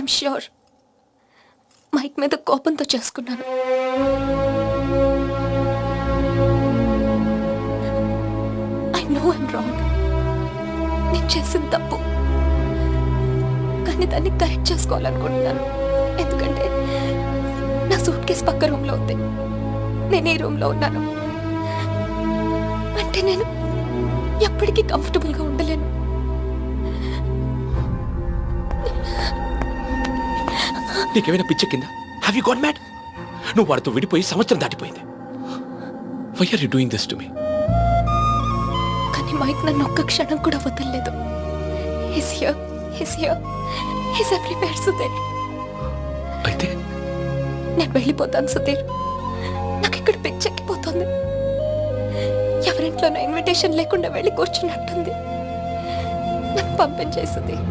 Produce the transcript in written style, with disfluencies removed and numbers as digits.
I'm sure mic మీద కోపంతో చేసుకున్నాను. I know I'm wrong. నేను చేసిన తప్పు, కానీ దాన్ని కరెక్ట్ చేసుకోవాలనుకుంటున్నాను. ఎందుకంటే నా సూట్ కేసు పక్క రూమ్లో ఉంది, నేను ఈ రూమ్లో ఉన్నాను. అంటే నేను ఎప్పటికీ కంఫర్టబుల్గా ఉండలేను. నీకేమైనా పిచ్చెక్కిందా? Have you got mad? నువ్వు వాడితో విడిపోయి సంవత్సరం దాటిపోయింది. Why are you doing this to me? కానీ మైక్ నన్ను ఒక్క క్షణం కూడా వదలలేదు. He's here, he's here, he's everywhere Sudheer. అయితే నేను వెళ్ళిపోతాను సుధీర్. నాకు ఇక్కడ పిచ్చెక్కిపోతుంది. ఎవరింట్లోనో ఇన్విటేషన్ లేకుండా వెళ్ళి కూర్చున్నట్టుంది. నన్ను పంపించేయి సుధీర్.